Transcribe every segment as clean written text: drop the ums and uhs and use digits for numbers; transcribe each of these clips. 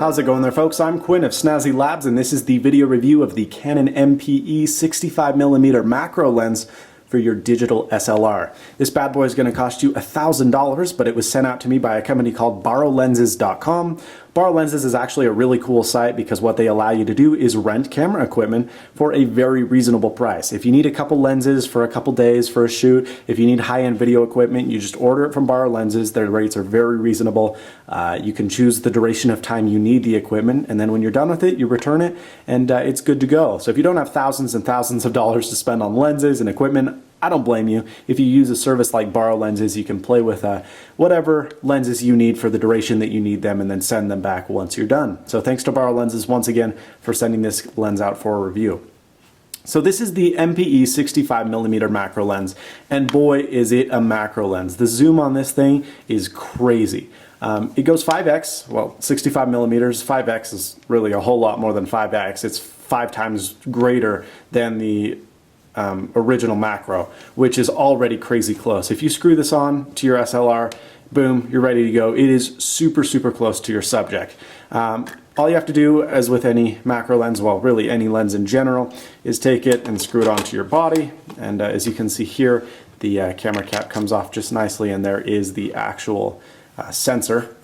How's it going there, folks? I'm Quinn of Snazzy Labs, and this is the video review of the Canon MPE 65mm macro lens for your digital SLR. This bad boy is going to cost you $1,000, but it was sent out to me by a company called borrowlenses.com. Borrow Lenses is actually a really cool site because what they allow you to do is rent camera equipment for a very reasonable price. If you need a couple lenses for a couple days for a shoot, if you need high-end video equipment, you just order it from Borrow Lenses. Their rates are very reasonable. You can choose the duration of time you need the equipment, and then when you're done with it, you return it, and it's good to go. So if you don't have thousands and thousands of dollars to spend on lenses and equipment, I don't blame you. If you use a service like Borrow Lenses, you can play with whatever lenses you need for the duration that you need them and then send them back once you're done. So thanks to Borrow Lenses once again for sending this lens out for a review. So this is the MPE 65mm macro lens, and boy is it a macro lens. The zoom on this thing is crazy. It goes 5x, well 65mm, 5x is really a whole lot more than 5x. It's 5 times greater than the original macro, which is already crazy close. If you screw this on to your SLR, boom, you're ready to go. It is super close to your subject. All you have to do, as with any macro lens, well really any lens in general, is take it and screw it onto your body, and as you can see here, the camera cap comes off just nicely, and there is the actual sensor.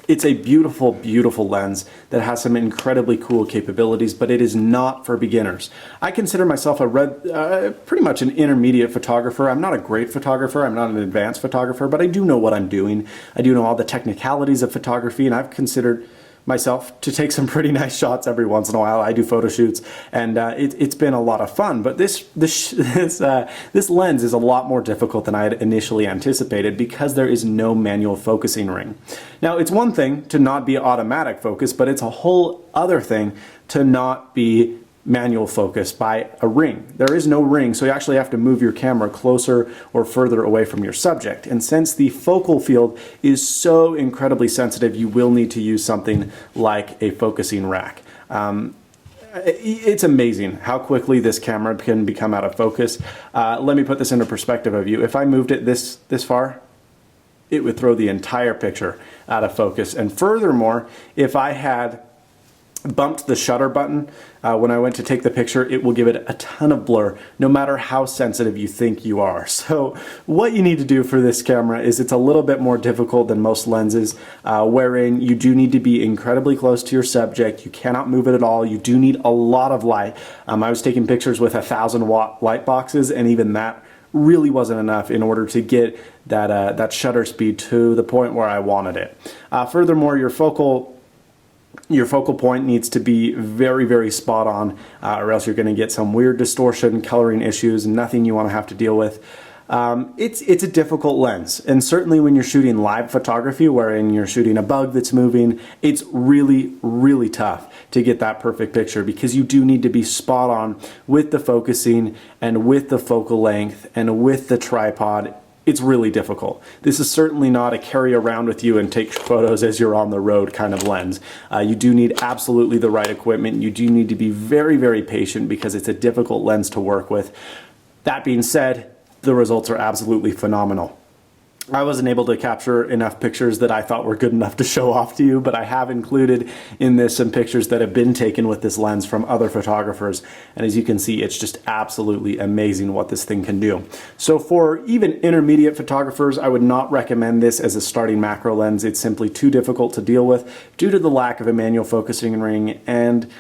It's a beautiful lens that has some incredibly cool capabilities, but it is not for beginners. I consider myself pretty much an intermediate photographer. I'm not a great photographer, I'm not an advanced photographer, but I do know what I'm doing. I do know all the technicalities of photography, and I've considered myself to take some pretty nice shots every once in a while. I do photo shoots, and it's been a lot of fun, but this lens is a lot more difficult than I had initially anticipated because there is no manual focusing ring. Now, it's one thing to not be automatic focus, but it's a whole other thing to not be manual focus by a ring. There is no ring, so you actually have to move your camera closer or further away from your subject. And since the focal field is so incredibly sensitive, you will need to use something like a focusing rack. It's amazing how quickly this camera can become out of focus. Let me put this into perspective of you. If I moved it this far, it would throw the entire picture out of focus. And furthermore, if I had bumped the shutter button when I went to take the picture, it will give it a ton of blur, no matter how sensitive you think you are. So what you need to do for this camera is it's a little bit more difficult than most lenses, wherein you do need to be incredibly close to your subject. You cannot move it at all. You do need a lot of light. I was taking pictures with 1,000-watt light boxes, and even that really wasn't enough in order to get that shutter speed to the point where I wanted it. Furthermore, your focal point needs to be very spot on, or else you're going to get some weird distortion, coloring issues, nothing you want to have to deal with. It's a difficult lens, and certainly when you're shooting live photography, wherein you're shooting a bug that's moving, it's really tough to get that perfect picture because you do need to be spot on with the focusing and with the focal length and with the tripod. It's really difficult. This is certainly not a carry around with you and take photos as you're on the road kind of lens. You do need absolutely the right equipment. You do need to be very patient because it's a difficult lens to work with. That being said, the results are absolutely phenomenal. I wasn't able to capture enough pictures that I thought were good enough to show off to you, but I have included in this some pictures that have been taken with this lens from other photographers, and as you can see, it's just absolutely amazing what this thing can do. So for even intermediate photographers, I would not recommend this as a starting macro lens. It's simply too difficult to deal with due to the lack of a manual focusing ring, and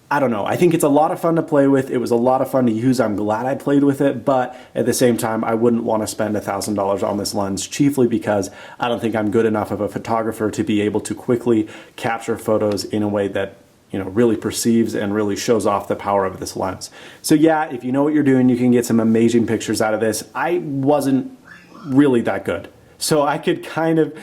I don't know. I think it's a lot of fun to play with. It was a lot of fun to use. I'm glad I played with it, but at the same time, I wouldn't want to spend $1,000 on this lens, chiefly because I don't think I'm good enough of a photographer to be able to quickly capture photos in a way that, you know, really perceives and really shows off the power of this lens. So yeah, if you know what you're doing, you can get some amazing pictures out of this. I wasn't really that good, so I could kind of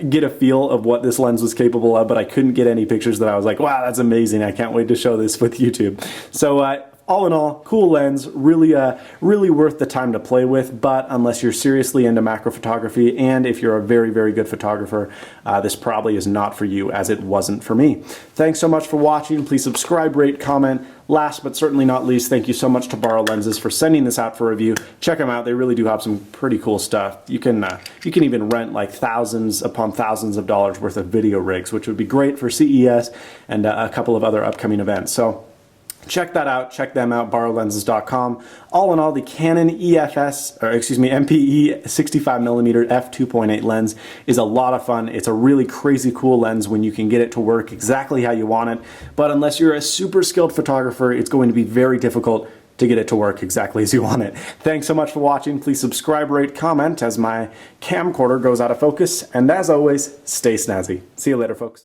get a feel of what this lens was capable of, but I couldn't get any pictures that I was like, wow, that's amazing. I can't wait to show this with YouTube. So all in all, cool lens, really worth the time to play with, but unless you're seriously into macro photography and if you're a very good photographer, this probably is not for you, as it wasn't for me. Thanks so much for watching. Please subscribe, rate, comment. Last but certainly not least, thank you so much to Borrow Lenses for sending this out for review. Check them out. They really do have some pretty cool stuff. You can even rent like thousands upon thousands of dollars worth of video rigs, which would be great for CES and a couple of other upcoming events. So check that out. Check them out, borrowlenses.com. All in all, the Canon MPE 65mm f2.8 lens is a lot of fun. It's a really crazy cool lens when you can get it to work exactly how you want it. But unless you're a super skilled photographer, it's going to be very difficult to get it to work exactly as you want it. Thanks so much for watching. Please subscribe, rate, comment as my camcorder goes out of focus. And as always, stay snazzy. See you later, folks.